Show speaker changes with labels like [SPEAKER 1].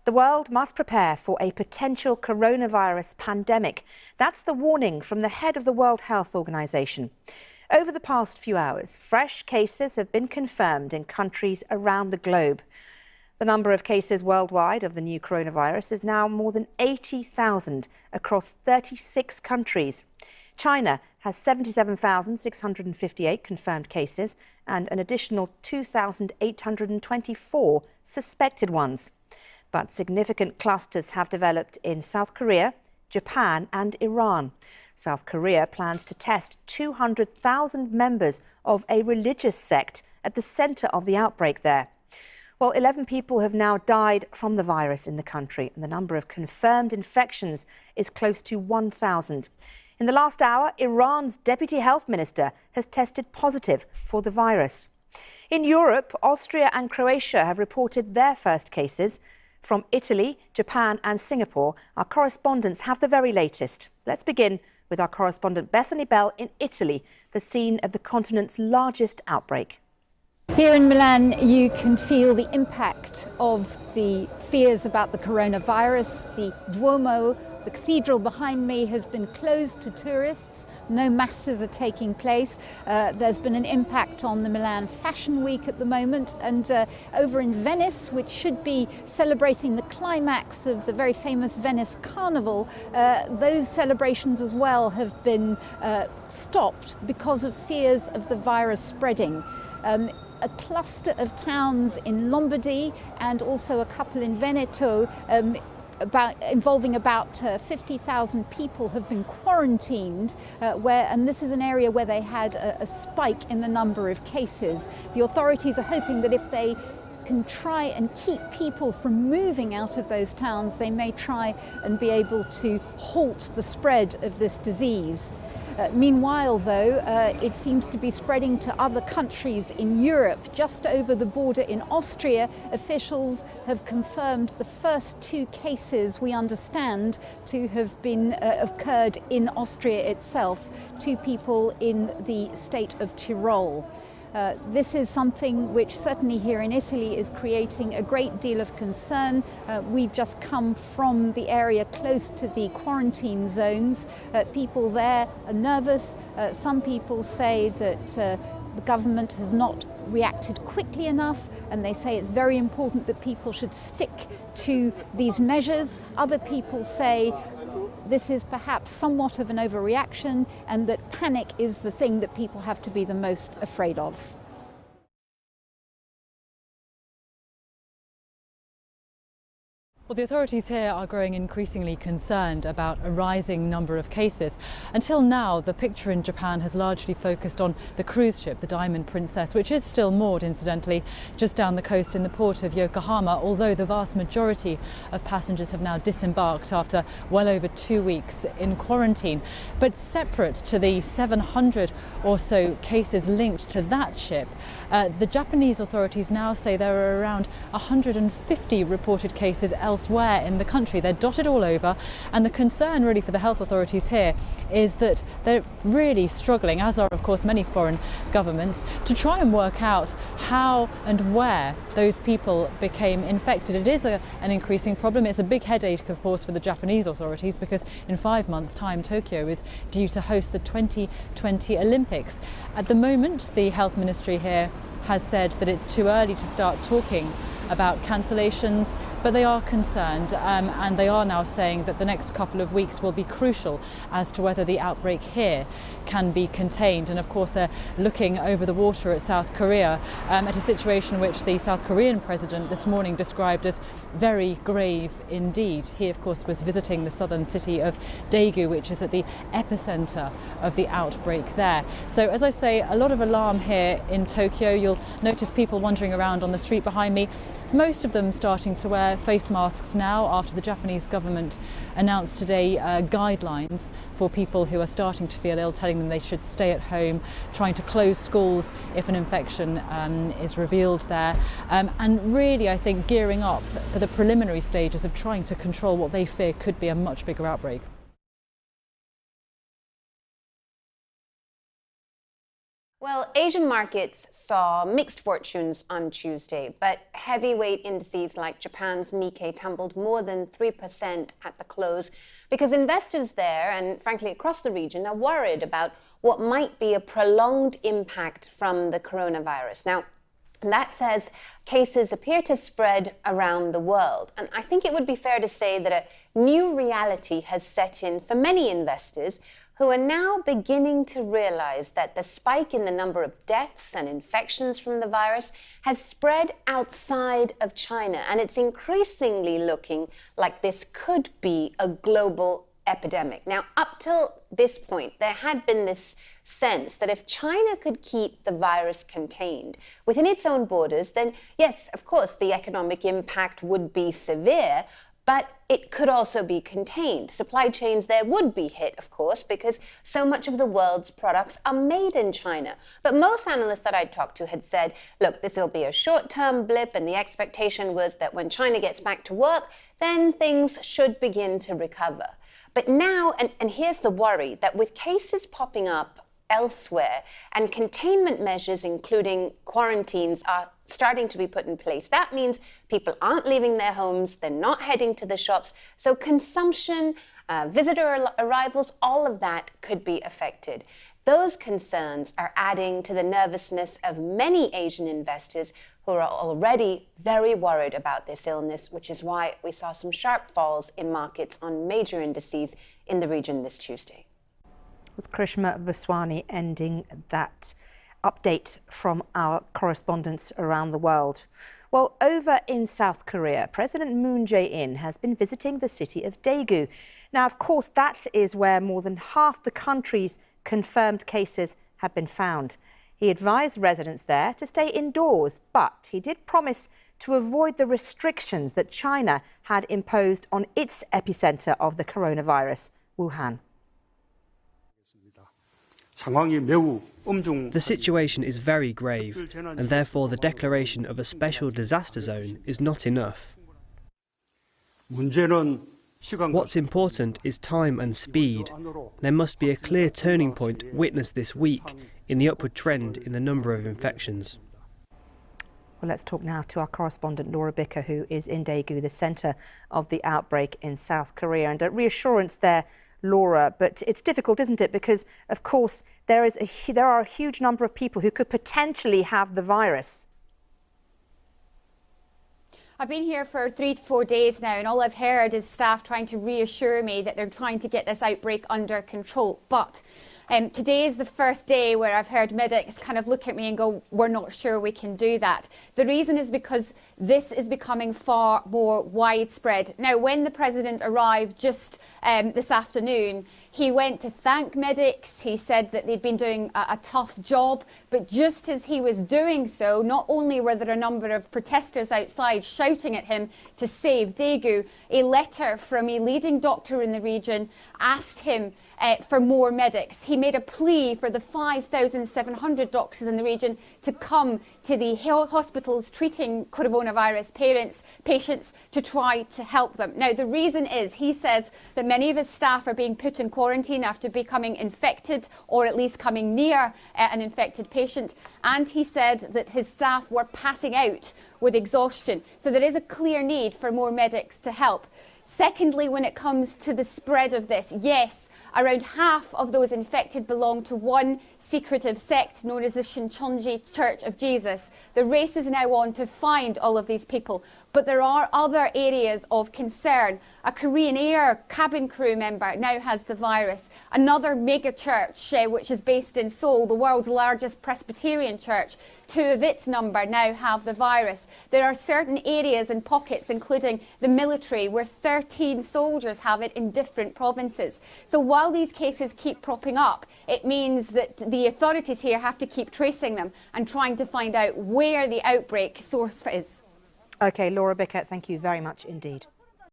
[SPEAKER 1] The world must prepare for a potential coronavirus pandemic. That's the warning from the head of the World Health Organization. Over the past few hours, fresh cases have been confirmed in countries around the globe. The number of cases worldwide of the new coronavirus is now more than 80,000 across 36 countries. China has 77,658 confirmed cases and an additional 2,824 suspected ones. But significant clusters have developed in South Korea, Japan and Iran. South Korea plans to test 200,000 members of a religious sect at the centre of the outbreak there. Well, 11 people have now died from the virus in the country, and the number of confirmed infections is close to 1,000. In the last hour, Iran's deputy health minister has tested positive for the virus. In Europe, Austria and Croatia have reported their first cases. From Italy, Japan and Singapore, our correspondents have the very latest. Let's begin with our correspondent Bethany Bell in Italy, the scene of the continent's largest outbreak.
[SPEAKER 2] Here in Milan, you can feel the impact of the fears about the coronavirus. The Duomo, the cathedral behind me, has been closed to tourists. No masses are taking place. There's been an impact on the Milan Fashion Week at the moment, and over in Venice, which should be celebrating the climax of the very famous Venice Carnival, those celebrations as well have been stopped because of fears of the virus spreading. A cluster of towns in Lombardy and also a couple in Veneto involving about 50,000 people have been quarantined, and this is an area where they had a spike in the number of cases. The authorities are hoping that if they can try and keep people from moving out of those towns, they may try and be able to halt the spread of this disease. Meanwhile, though, it seems to be spreading to other countries in Europe. Just over the border in Austria, officials have confirmed the first 2 cases we understand to have been occurred in Austria itself, 2 people in the state of Tyrol. This is something which certainly here in Italy is creating a great deal of concern. We've just come from the area close to the quarantine zones. People there are nervous. Some people say that the government has not reacted quickly enough, and they say it's very important that people should stick to these measures. Other people say this is perhaps somewhat of an overreaction and that panic is the thing that people have to be the most afraid of.
[SPEAKER 3] Well, the authorities here are growing increasingly concerned about a rising number of cases. Until now, the picture in Japan has largely focused on the cruise ship, the Diamond Princess, which is still moored, incidentally, just down the coast in the port of Yokohama, although the vast majority of passengers have now disembarked after well over 2 weeks in quarantine. But separate to the 700 or so cases linked to that ship, the Japanese authorities now say there are around 150 reported cases elsewhere in the country. They're dotted all over, and the concern really for the health authorities here is that they're really struggling, as are of course many foreign governments, to try and work out how and where those people became infected. It is an increasing problem. It's a big headache, of course, for the Japanese authorities, because in 5 months' time Tokyo is due to host the 2020 Olympics. At the moment, the health ministry here has said that it's too early to start talking about cancellations, but they are concerned, and they are now saying that the next couple of weeks will be crucial as to whether the outbreak here can be contained. And of course they're looking over the water at South Korea, at a situation which the South Korean president this morning described as very grave indeed. He of course was visiting the southern city of Daegu, which is at the epicenter of the outbreak there. So as I say, a lot of alarm here in Tokyo. You'll notice people wandering around on the street behind me, most of them starting to wear face masks now after the Japanese government announced today guidelines for people who are starting to feel ill, telling them they should stay at home, trying to close schools if an infection is revealed there, and really I think gearing up for the preliminary stages of trying to control what they fear could be a much bigger outbreak.
[SPEAKER 4] Well, Asian markets saw mixed fortunes on Tuesday, but heavyweight indices like Japan's Nikkei tumbled more than 3% at the close because investors there, and frankly across the region, are worried about what might be a prolonged impact from the coronavirus. Now, that says cases appear to spread around the world. And I think it would be fair to say that a new reality has set in for many investors who are now beginning to realize that the spike in the number of deaths and infections from the virus has spread outside of China. And it's increasingly looking like this could be a global epidemic. Now, up till this point, there had been this sense that if China could keep the virus contained within its own borders, then yes, of course, the economic impact would be severe, but it could also be contained. Supply chains there would be hit, of course, because so much of the world's products are made in China. But most analysts that I talked to had said, look, this will be a short-term blip, and the expectation was that when China gets back to work, then things should begin to recover. But now, and here's the worry, that with cases popping up elsewhere and containment measures, including quarantines, are starting to be put in place, that means people aren't leaving their homes, they're not heading to the shops, so consumption, visitor arrivals, all of that could be affected. Those concerns are adding to the nervousness of many Asian investors who are already very worried about this illness, which is why we saw some sharp falls in markets on major indices in the region this Tuesday.
[SPEAKER 1] With Krishma Vaswani ending that update from our correspondents around the world. Well, over in South Korea, President Moon Jae-in has been visiting the city of Daegu. Now, of course, that is where more than half the country's confirmed cases have been found. He advised residents there to stay indoors, but he did promise to avoid the restrictions that China had imposed on its epicenter of the coronavirus, Wuhan.
[SPEAKER 5] The situation is very grave, and therefore the declaration of a special disaster zone is not enough. What's important is time and speed. There must be a clear turning point witnessed this week in the upward trend in the number of infections.
[SPEAKER 1] Well, let's talk now to our correspondent Laura Bicker, who is in Daegu, the centre of the outbreak in South Korea. And a reassurance there, Laura, but it's difficult, isn't it? Because, of course, there are a huge number of people who could potentially have the virus.
[SPEAKER 2] I've been here for 3 to 4 days now, and all I've heard is staff trying to reassure me that they're trying to get this outbreak under control. But today is the first day where I've heard medics kind of look at me and go, we're not sure we can do that. The reason is because this is becoming far more widespread. Now, when the president arrived just this afternoon, he went to thank medics. He said that they'd been doing a tough job. But just as he was doing so, not only were there a number of protesters outside shouting at him to save Daegu, a letter from a leading doctor in the region asked him for more medics. He made a plea for the 5,700 doctors in the region to come to the hospitals treating coronavirus patients to try to help them. Now, the reason is, he says that many of his staff are being put in quarantine after becoming infected or at least coming near an infected patient. And he said that his staff were passing out with exhaustion. So there is a clear need for more medics to help. Secondly, when it comes to the spread of this, yes, around half of those infected belong to one secretive sect known as the Shincheonji Church of Jesus. The race is now on to find all of these people, but there are other areas of concern. A Korean Air cabin crew member now has the virus. Another mega church, which is based in Seoul, the world's largest Presbyterian church, 2 of its number now have the virus. There are certain areas and pockets, including the military, where 13 soldiers have it in different provinces. So while these cases keep propping up, it means that the authorities here have to keep tracing them and trying to find out where the outbreak source is.
[SPEAKER 1] OK, Laura Bickett, thank you very much indeed.